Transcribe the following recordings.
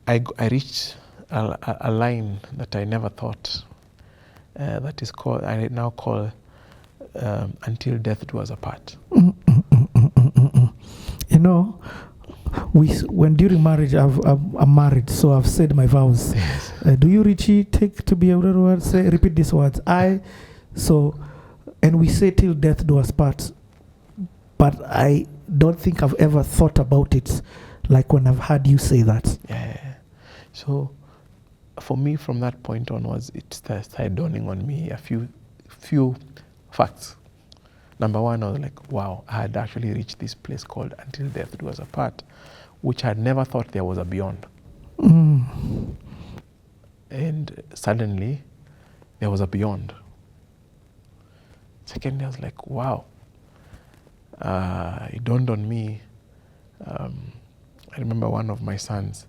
I reached a line that I never thought, that is called, I now call until death do us apart. You know, when during marriage, I'm married, so I've said my vows. Yes. Do you, Richie, take to be able to say, repeat these words? And we say till death do us part, but I don't think I've ever thought about it like when I've heard you say that. Yeah. So for me, from that point onwards, it started dawning on me a few facts. Number one, I was like, wow, I had actually reached this place called until death do us apart, which I had never thought there was a beyond. And suddenly, there was a beyond. Secondly, I was like, wow. It dawned on me. I remember one of my sons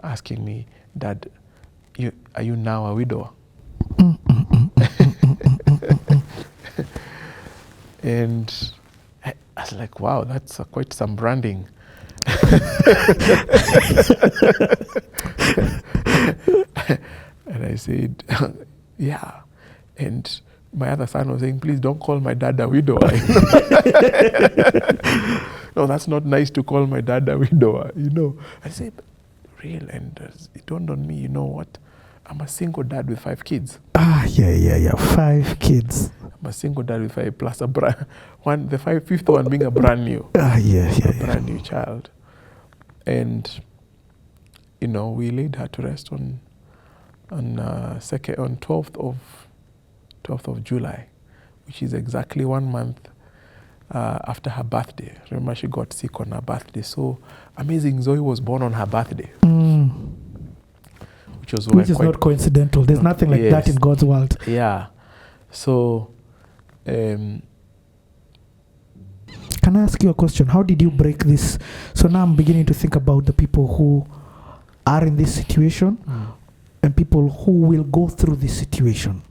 asking me, Dad, are you now a widower? And I was like, wow, that's quite some branding. And I said, yeah. And my other son was saying, please don't call my dad a widower. No, that's not nice to call my dad a widower, I said, real. And it dawned on me, you know what? I'm a single dad with 5 kids. Yeah. 5 kids. I'm a single dad with 5 plus the fifth one being a brand new. Brand new child. And, we laid her to rest on 12th of July, which is exactly 1 month after her birthday. Remember, she got sick on her birthday. So amazing, Zoe was born on her birthday. Which is not coincidental. There's nothing like that in God's world. Yeah. So, can I ask you a question? How did you break this? So now I'm beginning to think about the people who are in this situation and people who will go through this situation.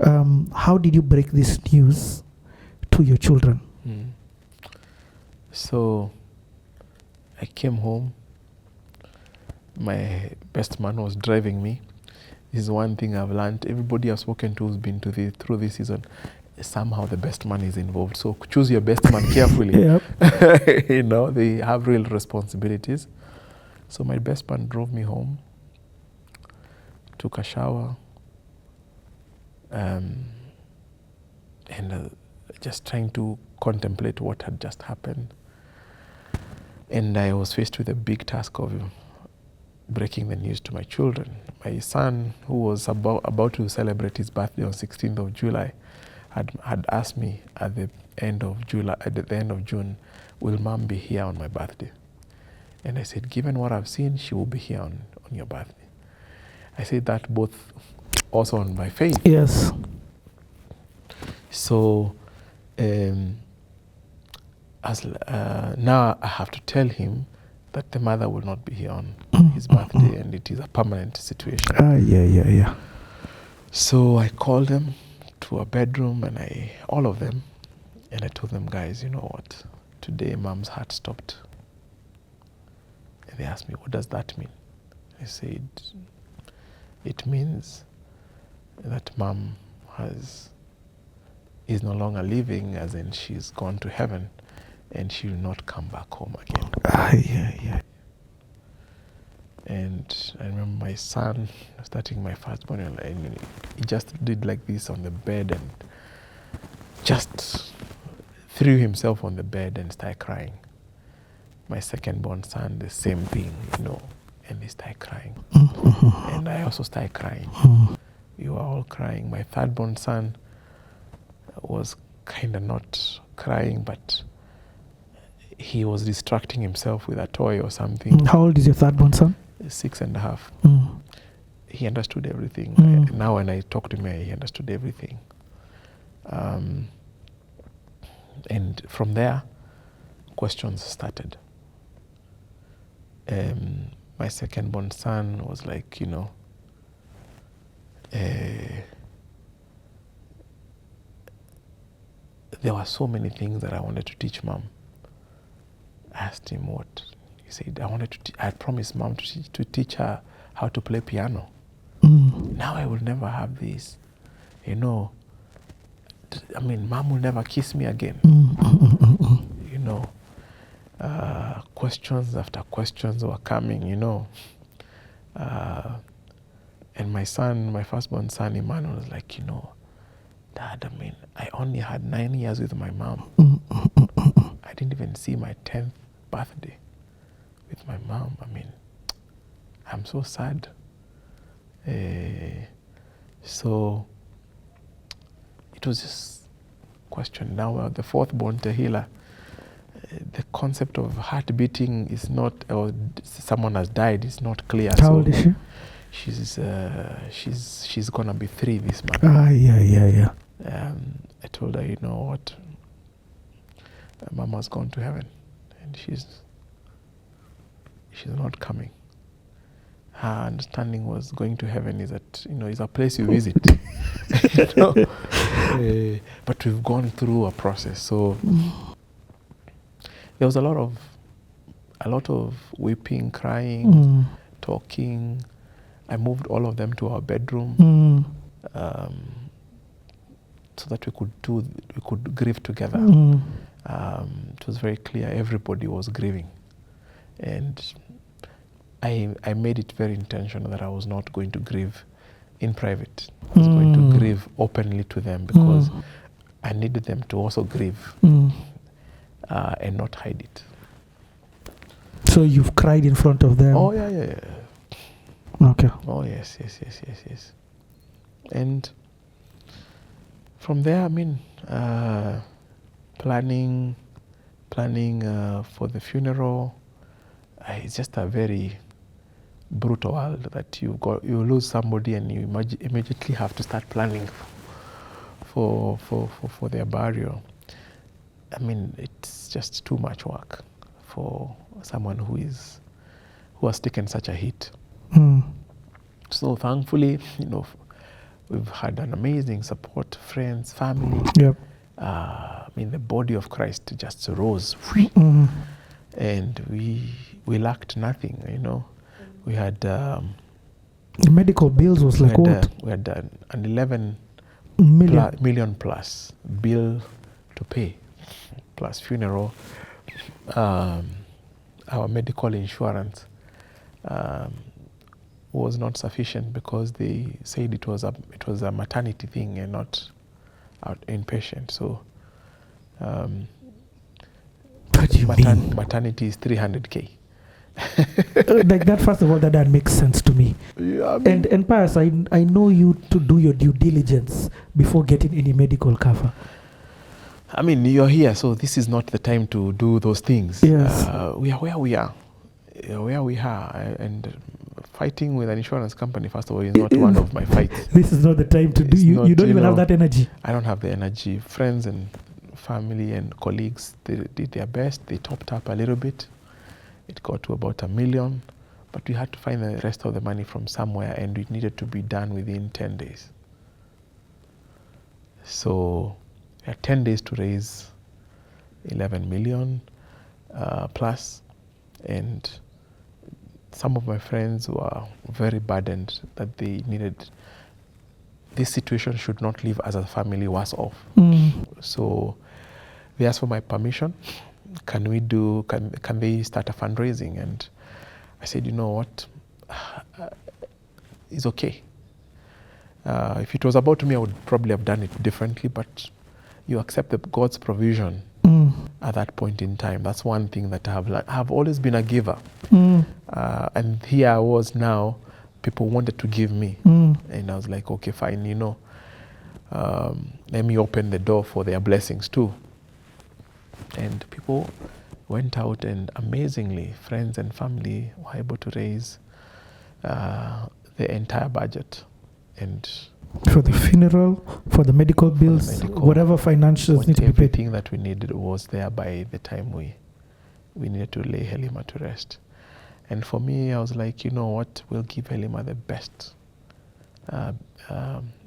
How did you break this news to your children? So I came home. My best man was driving me. This is one thing I've learned. Everybody I've spoken to who's been through this season, somehow the best man is involved. So choose your best man carefully. They have real responsibilities. So my best man drove me home, took a shower, and just trying to contemplate what had just happened. And I was faced with a big task of breaking the news to my children. My son, who was about to celebrate his birthday on 16th of July, had asked me at the end of June, will Mom be here on my birthday? And I said, given what I've seen, she will be here on your birthday. I said that both also on my faith. Yes. So now I have to tell him that the mother will not be here on his birthday, and it is a permanent situation. Yeah. So I called them to a bedroom, and all of them, and I told them, guys, you know what? Today, Mom's heart stopped. And they asked me, what does that mean? I said, it means that Mom is no longer living, as in she's gone to heaven, and she will not come back home again. Yeah. And I remember my son, starting my firstborn, and he just did like this on the bed and just threw himself on the bed and started crying. My second-born son, the same thing, and he started crying. And I also started crying. We were all crying. My third-born son was kind of not crying, but he was distracting himself with a toy or something. How old is your third-born son? 6.5. He understood everything. Now when I talk to him, he understood everything. And from there, questions started. My second-born son was like, there were so many things that I wanted to teach Mom. I asked him what. He said, I had promised mom to teach her how to play piano. Now I will never have this. You know, I mean, mom will never kiss me again. You know, questions after questions were coming, you know. And my firstborn son, Emmanuel, was like, you know, Dad, I mean, I only had 9 years with my mom. I didn't even see my 10th birthday with my mom. I mean, I'm so sad. So it was just question. Now the fourth born, Tehila, the concept of heart beating is not, or someone has died, is not clear. How old is she? She's gonna be 3 this month. Yeah. I told her, you know what, Mama's gone to heaven, and she's not coming. Her understanding was going to heaven is that, you know, is a place you visit. You know? But we've gone through a process, so there was a lot of weeping, crying, talking. I moved all of them to our bedroom so that we could grieve together. It was very clear everybody was grieving, and I made it very intentional that I was not going to grieve in private. I was going to grieve openly to them because I needed them to also grieve and not hide it. So you've cried in front of them? Oh, yeah. Okay. Oh, yes. And from there, I mean, planning for the funeral. It's just a very brutal world that you lose somebody and you immediately have to start planning for their burial. I mean, it's just too much work for someone who has taken such a hit. So thankfully, you know, we've had an amazing support, friends, family. Yep. I mean, the body of Christ just rose, and we lacked nothing. You know, we had the medical bills was like what? We had an 11 million plus bill to pay, plus funeral. Our medical insurance was not sufficient because they said it was a maternity thing and not inpatient. So maternity is 300K. Like that, first of all, that makes sense to me. Yeah, I mean, and Pius, I know you to do your due diligence before getting any medical cover. I mean, you're here, so this is not the time to do those things. Yes. We are where we are. And fighting with an insurance company, first of all, is not one of my fights. This is not the time to do. You don't even have that energy. I don't have the energy. Friends and family and colleagues, they did their best. They topped up a little bit. It got to about $1 million, but we had to find the rest of the money from somewhere, and it needed to be done within 10 days. So we had 10 days to raise 11 million plus, and some of my friends were very burdened that they needed, this situation should not leave as a family worse off. So they asked for my permission. Can they start a fundraising? And I said, you know what, it's okay. If it was about me, I would probably have done it differently, but you accept God's provision at that point in time. That's one thing that I've always been a giver. And here I was now, people wanted to give me. And I was like, okay, fine, you know, let me open the door for their blessings too. And people went out, and amazingly, friends and family were able to raise the entire budget. And for the funeral, for the medical bills, whatever financials need to be paid. Everything that we needed was there by the time we needed to lay Helima to rest. And for me, I was like, you know what, we'll give Helima the best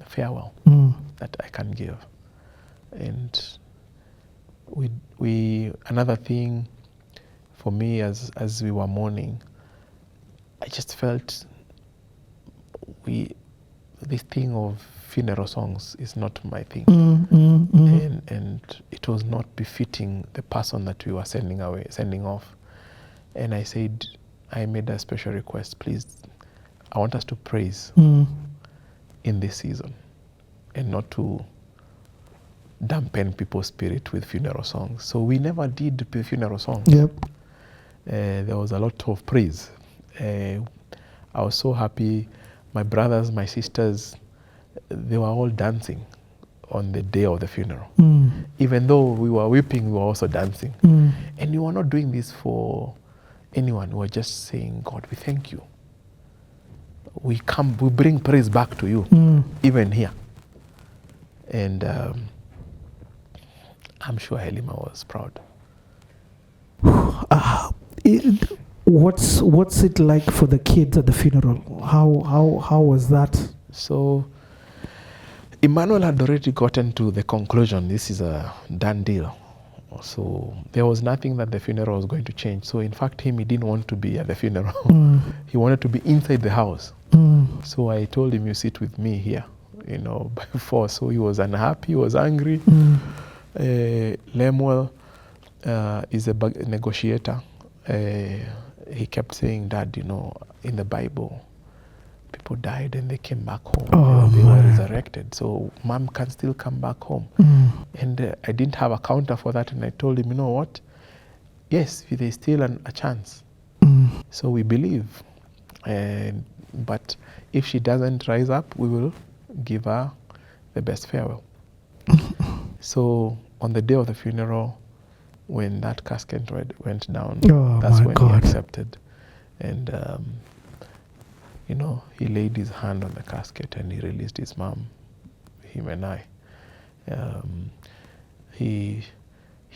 farewell that I can give. And we another thing, for me, as we were mourning, I just felt this thing of funeral songs is not my thing. And it was not befitting the person that we were sending off. And I said, I made a special request, please, I want us to praise in this season and not to dampen people's spirit with funeral songs. So we never did the funeral songs. Yep. There was a lot of praise. I was so happy. My brothers, my sisters, they were all dancing on the day of the funeral. Even though we were weeping, we were also dancing. And we were not doing this for anyone. We were just saying, God, we thank you. We bring praise back to you, even here. And I'm sure Helima was proud. What's it like for the kids at the funeral? How was that? So Emmanuel had already gotten to the conclusion, this is a done deal. So there was nothing that the funeral was going to change. So in fact, he didn't want to be at the funeral. He wanted to be inside the house. So I told him, you sit with me here, by force. So he was unhappy, he was angry. Lemuel is a negotiator. He kept saying, Dad, in the Bible, people died and they came back home. They were resurrected. So Mom can still come back home. And I didn't have a counter for that. And I told him, you know what? Yes, there's still a chance. So we believe. But if she doesn't rise up, we will give her the best farewell. So on the day of the funeral, when that casket went down, that's when he accepted. And, he laid his hand on the casket and he released his mom, him and I. He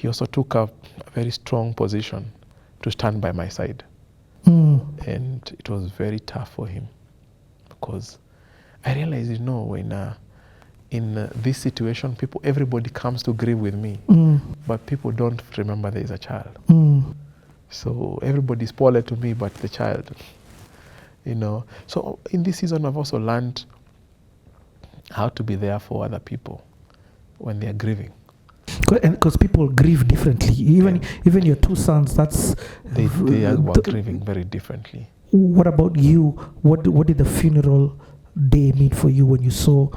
also took up a very strong position to stand by my side. And it was very tough for him because I realized, when in this situation, everybody comes to grieve with me, but people don't remember there is a child. So everybody is poorly to me, but the child, So in this season, I've also learned how to be there for other people when they are grieving. Because people grieve differently. Even your two sons, they were grieving very differently. What about you? What did the funeral day mean for you when you saw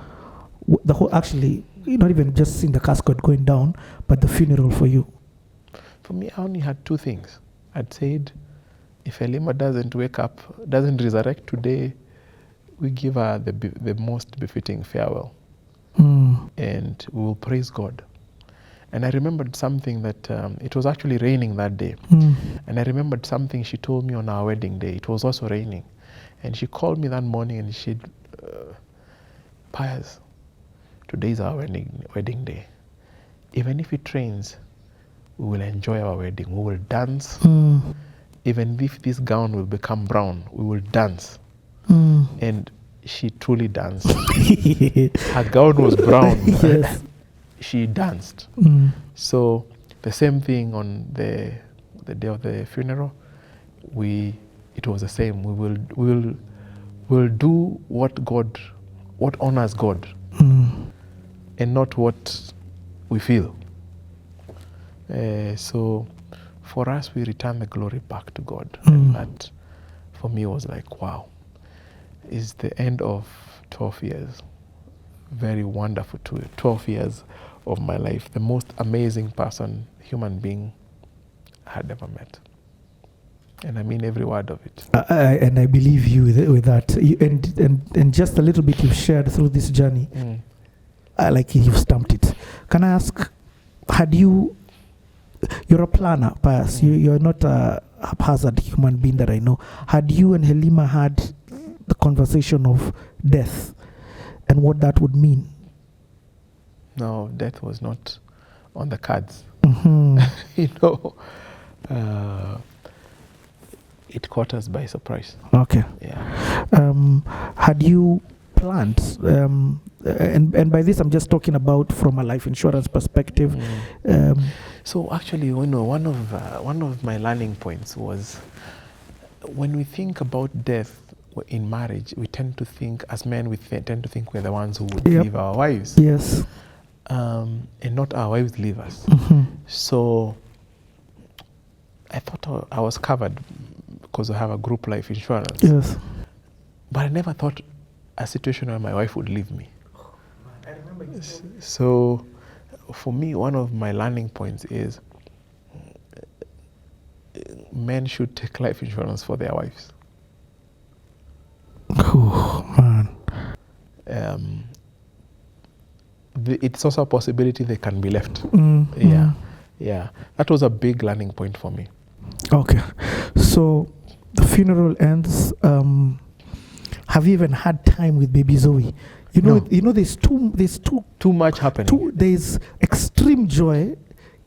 the whole, actually, not even just seeing the casket going down, but the funeral for you? For me, I only had two things. I'd said, if Helima doesn't wake up, doesn't resurrect today, we give her the most befitting farewell. And we will praise God. And I remembered something that, it was actually raining that day. And I remembered something she told me on our wedding day. It was also raining. And she called me that morning and she said, Pius, today is our wedding day. Even if it rains, we will enjoy our wedding. We will dance. Even if this gown will become brown, we will dance. And she truly danced. Her gown was brown. Yes. She danced. So the same thing on the day of the funeral, it was the same. We'll do what honors God, and not what we feel. So for us, we return the glory back to God. And that, for me, was like, wow, is the end of 12 years. Very wonderful 12 years of my life. The most amazing human being I had ever met. And I mean every word of it. And I believe you with that. And just a little bit you've shared through this journey. Like you've stamped it. Can I ask, you're a planner, Pius. You're not a haphazard human being that I know. Had you and Helima had the conversation of death and what that would mean? No, death was not on the cards. It caught us by surprise. Okay. Yeah. Had you planned? And by this, I'm just talking about from a life insurance perspective. So actually, one of my learning points was when we think about death in marriage, we tend to think, as men, tend to think we're the ones who would leave our wives. Yes. And not our wives leave us. So I thought I was covered because I have a group life insurance. Yes. But I never thought a situation where my wife would leave me. I remember you. So for me, one of my learning points is men should take life insurance for their wives. Oh, man. It's also a possibility they can be left. Yeah. That was a big learning point for me. Okay. So the funeral ends. Have you even had time with baby Zoe? No. There's too much happening. There's extreme joy.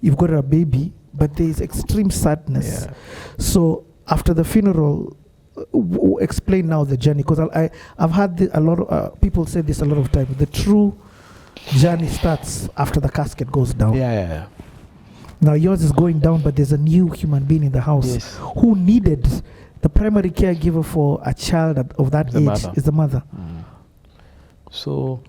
You've got a baby, but there's extreme sadness. Yeah. So after the funeral, explain now the journey, because I've had a lot of people say this a lot of times. The true journey starts after the casket goes down. Yeah. Now yours is going down, but there's a new human being in the house who needed the primary caregiver for a child of that age mother. is the mother. So